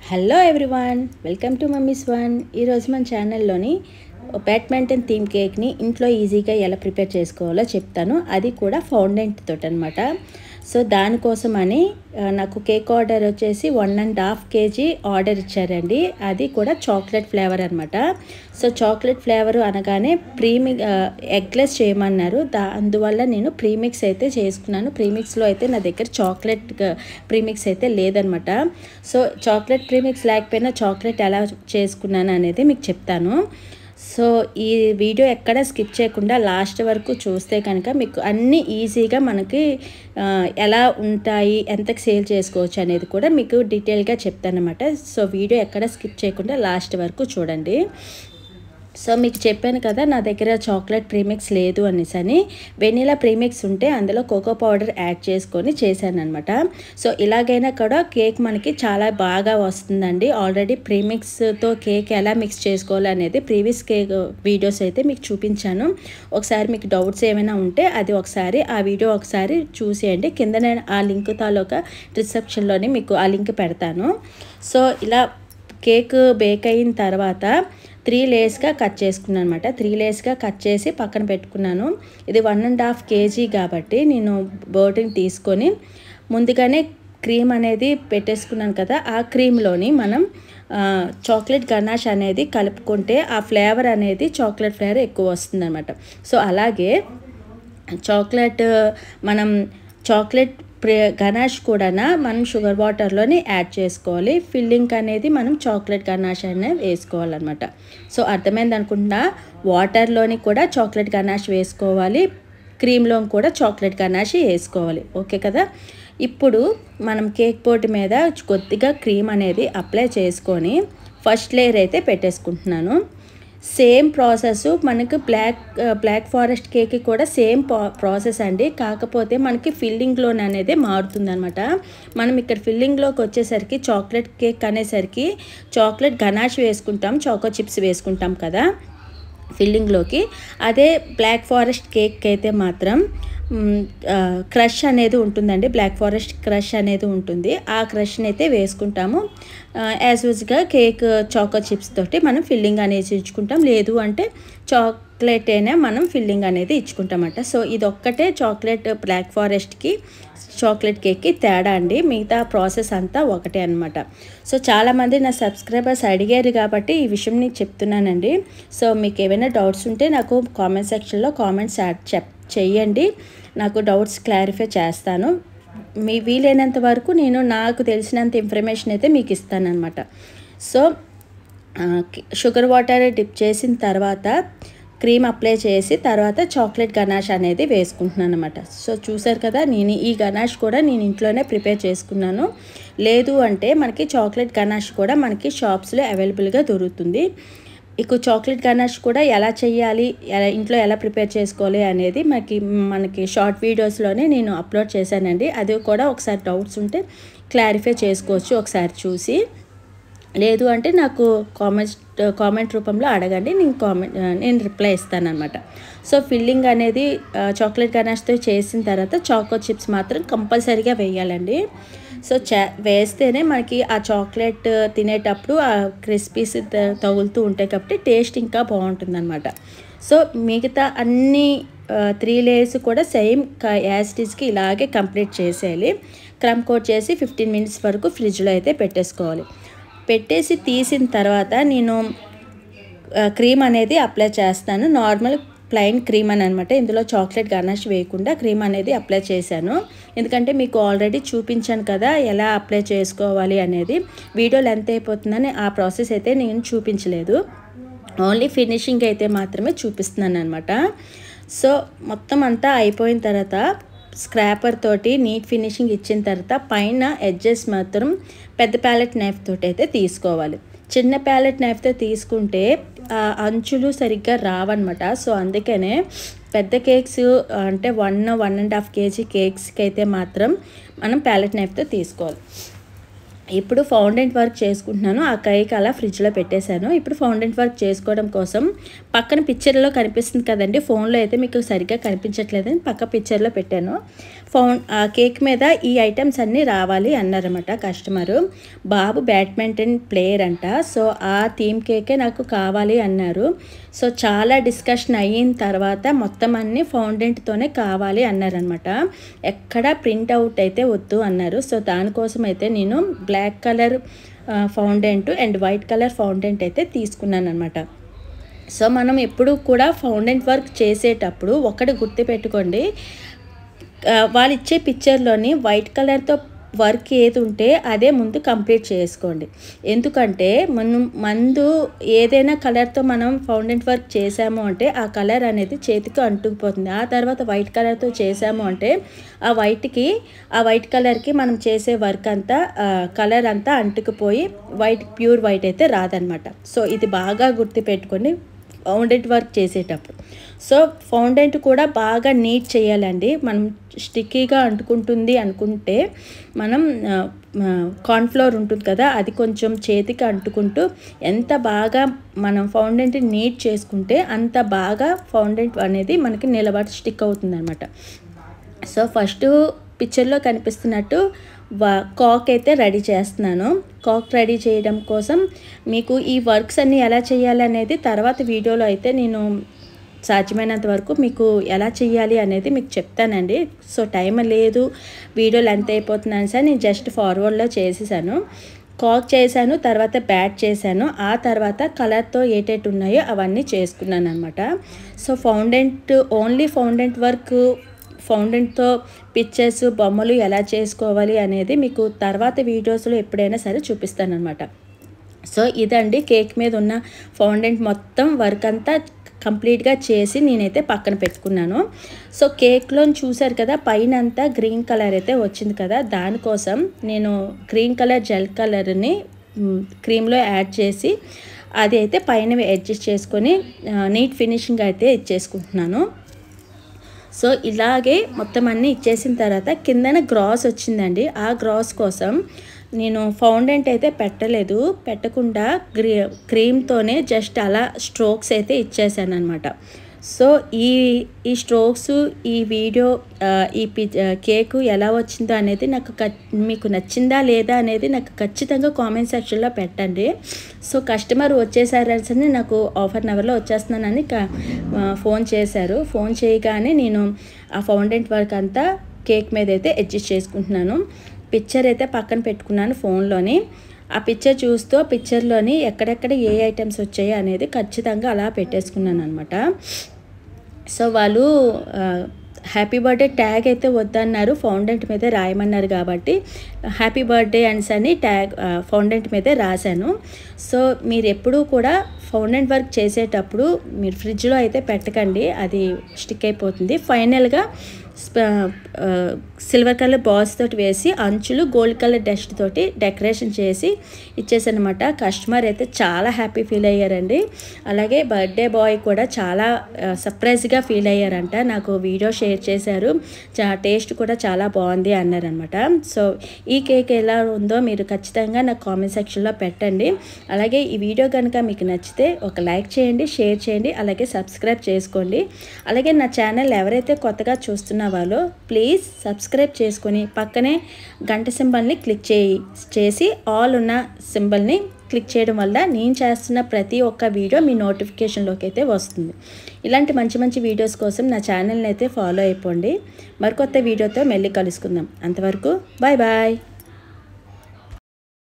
Hello everyone, welcome to mummies one. ఈరోజు మన ఛానల్లోని badminton theme కేక్ని ఇంట్లో ఈజీగా ఎలా ప్రిపేర్ చేసుకోవాలో చెప్తాను. అది కూడా ఫౌండెంట్ తోటి అనమాట. సో దానికోసమని నాకు కేక్ ఆర్డర్ వచ్చేసి 1.5 kg ఆర్డర్ ఇచ్చారండి. అది కూడా చాక్లెట్ ఫ్లేవర్ అనమాట. సో చాక్లెట్ ఫ్లేవర్ అనగానే ఎగ్లెస్ చేయమన్నారు. అందువల్ల నేను ప్రీమిక్స్ అయితే చేసుకున్నాను. ప్రీమిక్స్లో అయితే నా దగ్గర చాక్లెట్ ప్రీమిక్స్ అయితే లేదనమాట. సో చాక్లెట్ ప్రీమిక్స్ లేకపోయినా చాక్లెట్ ఎలా చేసుకున్నాను అనేది మీకు చెప్తాను. సో ఈ వీడియో ఎక్కడ స్కిప్ చేయకుండా లాస్ట్ వరకు చూస్తే కనుక మీకు అన్నీ ఈజీగా మనకి ఎలా ఉంటాయి, ఎంతకు సేల్ చేసుకోవచ్చు అనేది కూడా మీకు డీటెయిల్గా చెప్తానమాట. సో వీడియో ఎక్కడ స్కిప్ చేయకుండా లాస్ట్ వరకు చూడండి. సో మీకు చెప్పాను కదా, నా దగ్గర చాక్లెట్ ప్రీమిక్స్ లేదు అనేసి. వెనీలా ప్రీమిక్స్ ఉంటే అందులో కోకో పౌడర్ యాడ్ చేసుకొని చేశాను అనమాట. సో ఇలాగైనా కూడా కేక్ మనకి చాలా బాగా వస్తుందండి. ఆల్రెడీ ప్రీమిక్స్తో కేక్ ఎలా మిక్స్ చేసుకోవాలి అనేది ప్రీవియస్ కేక్ వీడియోస్ అయితే మీకు చూపించాను. ఒకసారి మీకు డౌట్స్ ఏమైనా ఉంటే అది ఒకసారి ఆ వీడియో ఒకసారి చూసేయండి. కింద నేను ఆ లింక్ తాలూకా డిస్క్రిప్షన్లోని మీకు ఆ లింక్ పెడతాను. సో ఇలా కేక్ బేక్ అయిన తర్వాత 3 లేయర్స్గా కట్ చేసుకున్నాను అనమాట. 3 లేయర్స్గా కట్ చేసి పక్కన పెట్టుకున్నాను. ఇది 1.5 kg కాబట్టి నేను బోర్డింగ్ తీసుకొని ముందుగానే క్రీమ్ అనేది పెట్టేసుకున్నాను కదా. ఆ క్రీమ్లోని మనం చాక్లెట్ గనాష్ అనేది కలుపుకుంటే ఆ ఫ్లేవర్ అనేది చాక్లెట్ ఫ్లేవర్ ఎక్కువ వస్తుంది అనమాట. సో అలాగే చాక్లెట్ గనాష్ కూడా మనం షుగర్ వాటర్లోని యాడ్ చేసుకోవాలి. ఫిల్లింగ్ అనేది మనం చాక్లెట్ గనాష్ అనేది వేసుకోవాలన్నమాట. సో అర్థమైంది అనుకుంటున్నా. వాటర్లోని కూడా చాక్లెట్ గనాష్ వేసుకోవాలి, క్రీమ్లో కూడా చాక్లెట్ గనాష్ వేసుకోవాలి. ఓకే కదా. ఇప్పుడు మనం కేక్ బోర్డు మీద కొద్దిగా క్రీమ్ అనేది అప్లై చేసుకొని ఫస్ట్ లేయర్ అయితే పెట్టేసుకుంటున్నాను. సేమ్ ప్రాసెస్ మనకు బ్లాక్ ఫారెస్ట్ కేక్ కూడా సేమ్ ప్రాసెస్ అండి. కాకపోతే మనకి ఫిల్లింగ్లోనే అనేది మారుతుంది అనమాట. మనం ఇక్కడ ఫిల్లింగ్లోకి వచ్చేసరికి చాక్లెట్ కేక్ అనేసరికి చాక్లెట్ గనాష్ వేసుకుంటాం, చాకో చిప్స్ వేసుకుంటాం కదా ఫిల్లింగ్లోకి. అదే బ్లాక్ ఫారెస్ట్ కేక్ అయితే మాత్రం క్రష్ అనేది ఉంటుందండి. బ్లాక్ ఫారెస్ట్ క్రష్ అనేది ఉంటుంది. ఆ క్రష్ని అయితే వేసుకుంటాము. యాజ్ యూజ్గా కేక్ చాకో చిప్స్ తోటి మనం ఫిల్లింగ్ అనేది ఇచ్చుకుంటాం. లేదు అంటే చాక్లెట్ అయినా మనం ఫిల్లింగ్ అనేది ఇచ్చుకుంటామంట. సో ఇది ఒక్కటే చాక్లెట్ బ్లాక్ ఫారెస్ట్కి చాక్లెట్ కేక్కి తేడా అండి. మిగతా ప్రాసెస్ అంతా ఒకటే అనమాట. సో చాలామంది నా సబ్స్క్రైబర్స్ అడిగారు కాబట్టి ఈ విషయం నీకు చెప్తున్నానండి. సో మీకు ఏమైనా డౌట్స్ ఉంటే నాకు కామెంట్ సెక్షన్లో కామెంట్స్ చెయ్యండి. నాకు డౌట్స్ క్లారిఫై చేస్తాను. మీ వీలైనంత వరకు నేను నాకు తెలిసినంత ఇన్ఫర్మేషన్ అయితే మీకు ఇస్తానన్నమాట. సో షుగర్ వాటర్ డిప్ చేసిన తర్వాత క్రీమ్ అప్లై చేసి తర్వాత చాక్లెట్ గనాష్ అనేది వేసుకుంటున్నాను అనమాట. సో చూసారు కదా, నేను ఈ గనాష్ కూడా నేను ఇంట్లోనే ప్రిపేర్ చేసుకున్నాను. లేదు అంటే మనకి చాక్లెట్ గనాష్ కూడా మనకి షాప్స్లో అవైలబుల్గా దొరుకుతుంది. ఇక చాక్లెట్ గనాష్ కూడా ఎలా చేయాలి, ఇంట్లో ఎలా ప్రిపేర్ చేసుకోవాలి అనేది మనకి షార్ట్ వీడియోస్లోనే నేను అప్లోడ్ చేశానండి. అది కూడా ఒకసారి డౌట్స్ ఉంటే క్లారిఫై చేసుకోవచ్చు ఒకసారి చూసి. లేదు అంటే నాకు కామెంట్ రూపంలో అడగండి, నేను రిప్లై ఇస్తానమాట. సో ఫిల్లింగ్ అనేది చాక్లెట్ గనాష్తో చేసిన తర్వాత చాకో చిప్స్ మాత్రం కంపల్సరీగా వేయాలండి. సో వేస్తేనే మనకి ఆ చాక్లెట్ తినేటప్పుడు ఆ క్రిస్పీస్ తగులుతూ ఉంటాయి కాబట్టి టేస్ట్ ఇంకా బాగుంటుందన్నమాట. సో మిగతా అన్ని 3 లేయర్స్ కూడా సేమ్ యాజ్ ఇట్ ఈస్కి ఇలాగే కంప్లీట్ చేసేయాలి. క్రమ్ కోట్ చేసి 15 మినిట్స్ వరకు ఫ్రిడ్జ్లో అయితే పెట్టేసుకోవాలి. పెట్టేసి తీసిన తర్వాత నేను క్రీమ్ అనేది అప్లై చేస్తాను. నార్మల్ ప్లెయిన్ క్రీమ్ అని అనమాట. ఇందులో చాక్లెట్ గనాష్ వేయకుండా క్రీమ్ అనేది అప్లై చేశాను. ఎందుకంటే మీకు ఆల్రెడీ చూపించాను కదా ఎలా అప్లై చేసుకోవాలి అనేది. వీడియో లెంత్ అయిపోతుందని ఆ ప్రాసెస్ అయితే నేను చూపించలేదు. ఓన్లీ ఫినిషింగ్ అయితే మాత్రమే చూపిస్తున్నాను అనమాట. సో మొత్తం అంతా అయిపోయిన తర్వాత స్క్రాపర్ తోటి నీట్ ఫినిషింగ్ ఇచ్చిన తర్వాత పైన ఎడ్జెస్ మాత్రం పెద్ద ప్యాలెట్ నైఫ్ తోటి అయితే తీసుకోవాలి. చిన్న ప్యాలెట్ నైఫ్తో తీసుకుంటే అంచులు సరిగ్గా రావన్నమాట. సో అందుకనే పెద్ద కేక్స్ అంటే 1.5 kg కేక్స్కి అయితే మాత్రం మనం ప్యాలెట్ నైఫ్తో తీసుకోవాలి. ఇప్పుడు ఫౌండెంట్ వర్క్ చేసుకుంటున్నాను. ఆ కేక్ అలా ఫ్రిడ్జ్లో పెట్టేశాను. ఇప్పుడు ఫౌండెంట్ వర్క్ చేసుకోవడం కోసం పక్కన పిక్చర్లో కనిపిస్తుంది కదండి, ఫోన్లో అయితే మీకు సరిగ్గా కనిపించట్లేదని పక్క పిక్చర్లో పెట్టాను. ఆ కేక్ మీద ఈ ఐటమ్స్ అన్నీ రావాలి అన్నారన్నమాట కస్టమరు. బాబు బ్యాడ్మింటన్ ప్లేయర్ అంట, సో ఆ థీమ్ కేకే నాకు కావాలి అన్నారు. సో చాలా డిస్కషన్ అయిన తర్వాత మొత్తం అన్నీ ఫౌండెంట్తోనే కావాలి అన్నారనమాట. ఎక్కడ ప్రింట్ అవుట్ అయితే వద్దు అన్నారు. సో దానికోసం అయితే నేను black colour fondant and white colour fondant అయితే తీసుకున్నాను అనమాట. సో మనం ఎప్పుడు కూడా ఫౌండెంట్ వర్క్ చేసేటప్పుడు ఒకటి గుర్తుపెట్టుకోండి, వాళ్ళు ఇచ్చే పిక్చర్లోని వైట్ కలర్తో వర్క్ ఏది ఉంటే అదే ముందు కంప్లీట్ చేసుకోండి. ఎందుకంటే ముందు ఏదైనా కలర్తో మనం ఫౌండెంట్ వర్క్ చేసాము అంటే ఆ కలర్ అనేది చేతికి అంటుకుపోతుంది. ఆ తర్వాత వైట్ కలర్తో చేసాము అంటే ఆ వైట్ కలర్కి మనం చేసే వర్క్ అంతా కలర్ అంతా అంటుకుపోయి ప్యూర్ వైట్ అయితే రాదనమాట. సో ఇది బాగా గుర్తుపెట్టుకోండి ఫౌండెంట్ వర్క్ చేసేటప్పుడు. సో ఫౌండెంట్ కూడా బాగా నీట్ చేయాలండి. మనం స్టిక్కీగా అంటుకుంటుంది అనుకుంటే మనం కార్న్ఫ్లోర్ ఉంటుంది కదా, అది కొంచెం చేతికి అంటుకుంటూ ఎంత బాగా మనం ఫౌండెంట్ నీట్ చేసుకుంటే అంత బాగా ఫౌండెంట్ అనేది మనకి నిలబడి స్టిక్ అవుతుంది అనమాట. సో ఫస్ట్ పిక్చర్లో కనిపిస్తున్నట్టు కాక్ అయితే రెడీ చేస్తున్నాను. కాక్ రెడీ చేయడం కోసం మీకు ఈ వర్క్స్ అన్నీ ఎలా చేయాలి అనేది తర్వాత వీడియోలో అయితే నేను సాధ్యమైనంత వరకు మీకు ఎలా చేయాలి అనేది మీకు చెప్తానండి. సో టైం లేదు, వీడియో లెంత్ అయిపోతుందని సార్ నేను జస్ట్ ఫార్వర్డ్లో చేసేసాను. కాక్ చేశాను, తర్వాత బ్యాట్ చేశాను, ఆ తర్వాత కలర్తో ఏటేటి ఉన్నాయో అవన్నీ చేసుకున్నాను అనమాట. సో ఓన్లీ ఫౌండెంట్ వర్క్, ఫౌండెంట్తో పిక్చర్స్ బొమ్మలు ఎలా చేసుకోవాలి అనేది మీకు తర్వాత వీడియోస్లో ఎప్పుడైనా సరే చూపిస్తాను అనమాట. సో ఇదండి కేక్ మీద ఉన్న ఫౌండెంట్ మొత్తం వర్క్ అంతా కంప్లీట్గా చేసి నేనైతే పక్కన పెట్టుకున్నాను. సో కేక్లో చూసారు కదా పైన అంతా గ్రీన్ కలర్ అయితే వచ్చింది కదా, దానికోసం నేను గ్రీన్ కలర్ జెల్ కలర్ని క్రీమ్లో యాడ్ చేసి అది అయితే పైన అడ్జస్ట్ చేసుకొని నీట్ ఫినిషింగ్ అయితే ఇచ్చేసుకుంటున్నాను. సో ఇలాగే మొత్తం అన్నీ ఇచ్చేసిన తర్వాత కిందన గ్రాస్ వచ్చిందండి. ఆ గ్రాస్ కోసం నేను ఫౌండెంట్ అయితే పెట్టకుండా క్రీమ్తోనే జస్ట్ అలా స్ట్రోక్స్ అయితే ఇచ్చేసాను అనమాట. సో ఈ స్ట్రోక్స్, ఈ వీడియో, ఈ కేకు ఎలా వచ్చిందో అనేది మీకు నచ్చిందా లేదా అనేది నాకు ఖచ్చితంగా కామెంట్ సెక్షన్లో పెట్టండి. సో కస్టమర్ వచ్చేసారని నాకు హాఫ్ అన్ అవర్లో వచ్చేస్తున్నానని ఫోన్ చేశారు. ఫోన్ చేయగానే నేను ఆ ఫౌండెంట్ వర్క్ అంతా కేక్ మీద అయితే అడ్జస్ట్ చేసుకుంటున్నాను. పిక్చర్ అయితే పక్కన పెట్టుకున్నాను ఫోన్లోని. ఆ పిక్చర్ చూస్తూ పిక్చర్లోని ఎక్కడెక్కడ ఏ ఐటమ్స్ వచ్చాయి అనేది ఖచ్చితంగా అలా పెట్టేసుకున్నాను అనమాట. సో వాళ్ళు హ్యాపీ బర్త్డే ట్యాగ్ అయితే వద్దన్నారు, ఫౌండెంట్ మీదే రాయమన్నారు కాబట్టి హ్యాపీ బర్త్డే అని ట్యాగ్ ఫౌండెంట్ మీదే రాశాను. సో మీరు ఎప్పుడూ కూడా ఫౌండెంట్ వర్క్ చేసేటప్పుడు మీరు ఫ్రిడ్జ్లో అయితే పెట్టకండి, అది స్టిక్ అయిపోతుంది. ఫైనల్గా సిల్వర్ కలర్ బాల్స్ తోటి వేసి అంచులు గోల్డ్ కలర్ డస్ట్ తోటి డెకరేషన్ చేసి ఇచ్చేసనమాట. కస్టమర్ అయితే చాలా హ్యాపీ ఫీల్ అయ్యారండి. అలాగే బర్త్డే బాయ్ కూడా చాలా సర్ప్రైజ్గా ఫీల్ అయ్యారంట. నాకు వీడియో షేర్ చేశారు, టేస్ట్ కూడా చాలా బాగుంది అన్నారనమాట. సో ఈ కేక్ ఎలా ఉందో మీరు ఖచ్చితంగా నాకు కామెంట్ సెక్షన్లో పెట్టండి. అలాగే ఈ వీడియో కనుక మీకు నచ్చితే ఒక లైక్ చేయండి, షేర్ చేయండి, అలాగే సబ్స్క్రైబ్ చేసుకోండి. అలాగే నా ఛానల్ ఎవరైతే కొత్తగా చూస్తున్న వాళ్ళు ప్లీజ్ సబ్స్క్రైబ్ చేసుకొని పక్కనే గంట సింబల్ని క్లిక్ చేసి ఆల్ ఉన్న సింబల్ని క్లిక్ చేయడం వల్ల నేను చేస్తున్న ప్రతి ఒక్క వీడియో మీ నోటిఫికేషన్లోకి అయితే వస్తుంది. ఇలాంటి మంచి మంచి వీడియోస్ కోసం నా ఛానల్ని అయితే ఫాలో అయిపోండి. మరికొత్త వీడియోతో మళ్ళీ కలుసుకుందాం. అంతవరకు బాయ్ బాయ్.